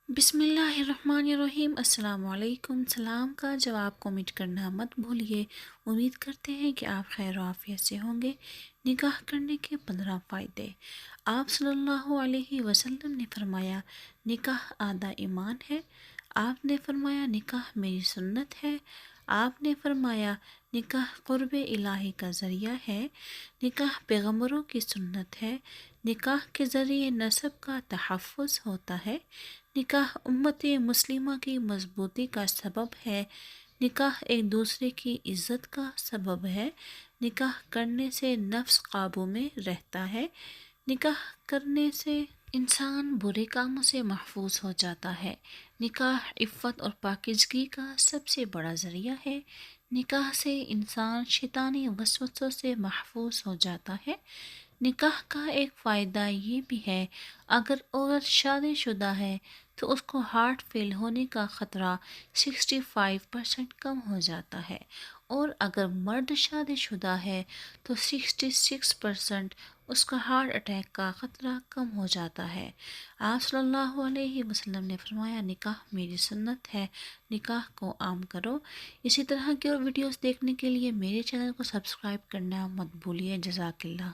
بسم اللہ الرحمن الرحیم۔ السلام علیکم۔ سلام کا جواب کومنٹ کرنا مت بھولیے۔ امید کرتے ہیں کہ آپ خیر و عافیت سے ہوں گے۔ نکاح کرنے کے 15 فائدے۔ آپ صلی اللہ علیہ وسلم نے فرمایا نکاح آدھا ایمان ہے۔ آپ نے فرمایا نکاح میری سنت ہے۔ آپ نے فرمایا نکاح قرب الہی کا ذریعہ ہے۔ نکاح پیغمبروں کی سنت ہے۔ نکاح کے ذریعے نسب کا تحفظ ہوتا ہے۔ نکاح امت مسلمہ کی مضبوطی کا سبب ہے۔ نکاح ایک دوسرے کی عزت کا سبب ہے۔ نکاح کرنے سے نفس قابو میں رہتا ہے۔ نکاح کرنے سے انسان برے کاموں سے محفوظ ہو جاتا ہے۔ نکاح عفت اور پاکیزگی کا سب سے بڑا ذریعہ ہے۔ نکاح سے انسان شیطانی وسوسوں سے محفوظ ہو جاتا ہے۔ نکاح کا ایک فائدہ یہ بھی ہے اگر عورت شادی شدہ ہے تو اس کو ہارٹ فیل ہونے کا خطرہ 65% کم ہو جاتا ہے، اور اگر مرد شادی شدہ ہے تو 66% اس کا ہارٹ اٹیک کا خطرہ کم ہو جاتا ہے۔ آپ صلی اللہ علیہ وسلم نے فرمایا نکاح میری سنت ہے، نکاح کو عام کرو۔ اسی طرح کی اور ویڈیوز دیکھنے کے لیے میرے چینل کو سبسکرائب کرنا مت بھولیے۔ جزاک اللہ۔